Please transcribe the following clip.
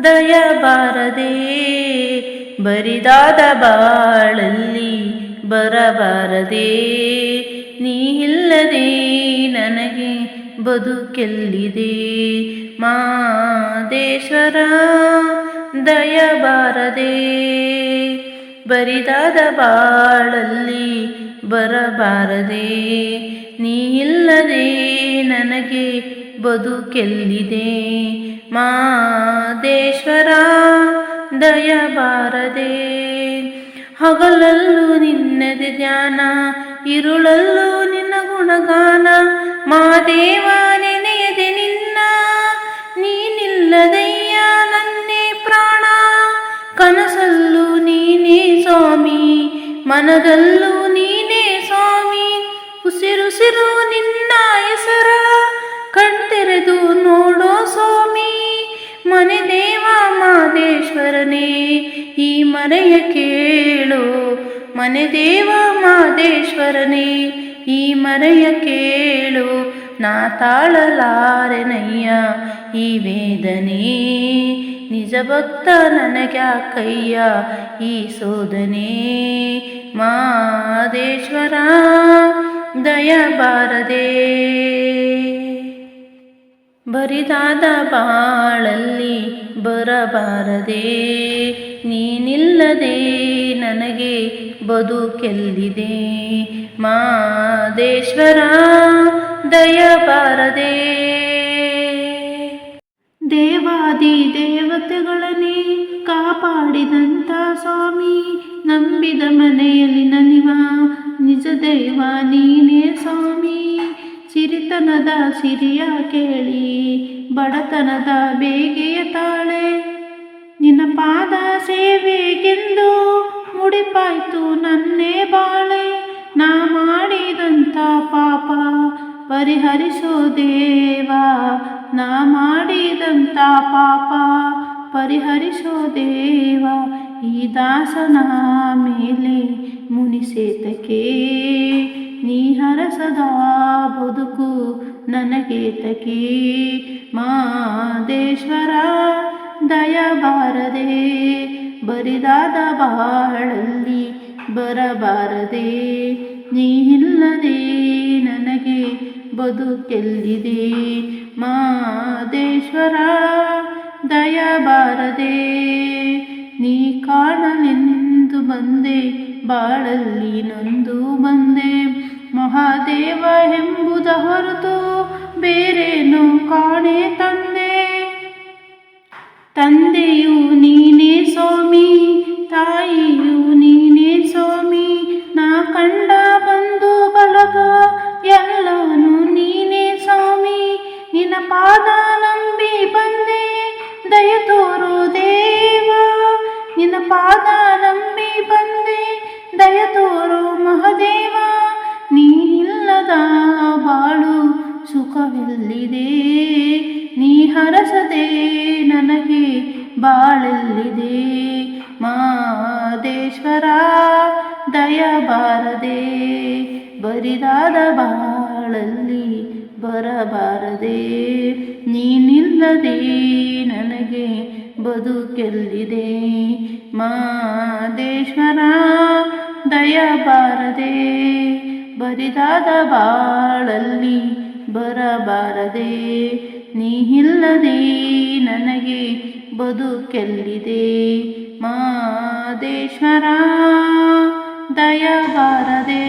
ದಯ ಬಾರದೆ ಬರಿದಾದ ಬಾಳಲ್ಲಿ ಬರಬಾರದೆ ನೀ ಇಲ್ಲದೆ ನನಗೆ ಬದುಕೆಲ್ಲಿದೆ ಮಾದೇಶ್ವರ ದಯ ಬಾರದೆ ಬರಿದಾದ ಬಾಳಲ್ಲಿ ಬರಬಾರದೆ ನೀ ಇಲ್ಲದೆ ನನಗೆ ಬದುಕೆಲ್ಲಿದೆ ಮಾದೇಶ್ವರ ದಯ ಬಾರದೆ ಹಗಲಲ್ಲೂ ನಿನ್ನದೆ ಧ್ಯಾನ ಇರುಳಲ್ಲೂ ನಿನ್ನ ಗುಣಗಾನ ಮಾದೇವ ನೆನೆಯದೆ ನಿನ್ನ ನೀನಿಲ್ಲದಯ್ಯ ನನ್ನೇ ಪ್ರಾಣ ಕನಸಲ್ಲೂ ನೀನೇ ಸ್ವಾಮಿ ಮನದಲ್ಲೂ ನೀನೇ ಸ್ವಾಮಿ ಉಸಿರುಸಿರು ನಿನ್ನ ಹೆಸರ ಕಣ್ತೆರೆದು ನೋಡೋ ಸ್ವಾಮಿ ಮನೆ ದೇವ ಮಾದೇಶ್ವರನೇ ಈ ಮನೆಯ ಕೇಳು ಮನೆ ದೇವ ಮಾದೇಶ್ವರನೇ ಈ ಮರೆಯ ಕೇಳು ನಾ ತಾಳಲಾರೆನಯ್ಯ ಈ ವೇದನೆ ನಿಜ ಭಕ್ತ ನನಗ್ಯಾಕಯ್ಯ ಈ ಸೋದನೆ ಮಾದೇಶ್ವರ ದಯ ಬಾರದೆ ಬರಿದಾದ ಬಾಳಲ್ಲಿ ಬರಬಾರದೆ ನೀನಿಲ್ಲದೆ ನನಗೆ ಬದುಕೆಲ್ಲಿದೆ ಮಾದೇಶ್ವರ ದಯ ಬಾರದೆ ದೇವಾದಿ ದೇವತೆಗಳನ್ನೇ ಕಾಪಾಡಿದಂಥ ಸ್ವಾಮಿ ನಂಬಿದ ಮನೆಯಲ್ಲಿ ನಲಿವ ನಿಜ ದೈವ ನೀನೇ ಸ್ವಾಮಿ ಸಿರಿತನದ ಸಿರಿಯ ಕೇಳಿ ಬಡತನದ ಬೇಗೆಯ ತಾಳೆ ನಿನ್ನ ಪಾದ ಸೇವೆಗೆಂದು ಮುಡಿಪಾಯ್ತು ನನ್ನೇ ಬಾಳೆ ನಾ ಮಾಡಿದಂಥ ಪಾಪ ಪರಿಹರಿಸೋ ದೇವ ನಾ ಮಾಡಿದಂಥ ಪಾಪ ಪರಿಹರಿಸೋ ದೇವ ಈ ದಾಸನ ಮೇಲೆ ಮುನಿಸೇತಕ್ಕೆ ನೀ ಹರಸದ ಬದುಕು ನನಗೇತಕ್ಕೆ ಮಾದೇಶ್ವರ ದಯ ಬಾರದೆ ಬರಿದಾದ ಬಾಳಲ್ಲಿ ಬರಬಾರದೆ ನೀ ಇಲ್ಲದೆ ನನಗೆ ಬದುಕೆಲ್ಲಿದೆ ಮಾದೇಶ್ವರ ದಯ ಬಾರದೆ ನೀ ಕಾಣಲೆಂದು ಬಂದೆ ಬಾಳಲ್ಲಿ ನೊಂದು ಬಂದೆ ಮಹಾದೇವ ಎಂಬುದ ಹೊರತು ಬೇರೇನು ಕಾಣೆ ತಂದೆಯು ನೀನೇ ಸ್ವಾಮಿ ತಾಯಿಯು ನೀನೇ ಸ್ವಾಮಿ ನಾ ಕಂಡ ಬಂಧು ಬಳಗ ಎಲ್ಲವನು ನೀನೇ ಸ್ವಾಮಿ ನಿನ್ನ ಪಾದ ನಂಬಿ ಬಂದೆ ದಯ ತೋರು ದೇವ ನಿನ್ನ ಪಾದ ನಂಬಿ ಬಂದೆ ದಯ ತೋರು ಮಹದೇವ ನೀ ಇಲ್ಲದ ಬಾಳು ಸುಖವೆಲ್ಲಿದೆ ನೀ ಹರಸದೆ ನನಗೆ ಬಾಳೆಲ್ಲಿದೆ ಮಾದೇಶ್ವರ ದಯ ಬಾರದೆ ಬರಿದಾದ ಬಾಳಲ್ಲಿ ಬರಬಾರದೆ ನೀನಿಲ್ಲದೆ ನನಗೆ ಬದುಕೆಲ್ಲಿದೆ ಮಾದೇಶ್ವರ ದಯ ಬಾರದೆ ಬರಿದಾದ ಬಾಳಲ್ಲಿ ಬರಬಾರದೆ ನೀ ಇಲ್ಲದೆ ನನಗೆ ಬದುಕೆಲ್ಲಿದೆ ಮಾದೇಶ್ವರ ದಯ ಬಾರದೆ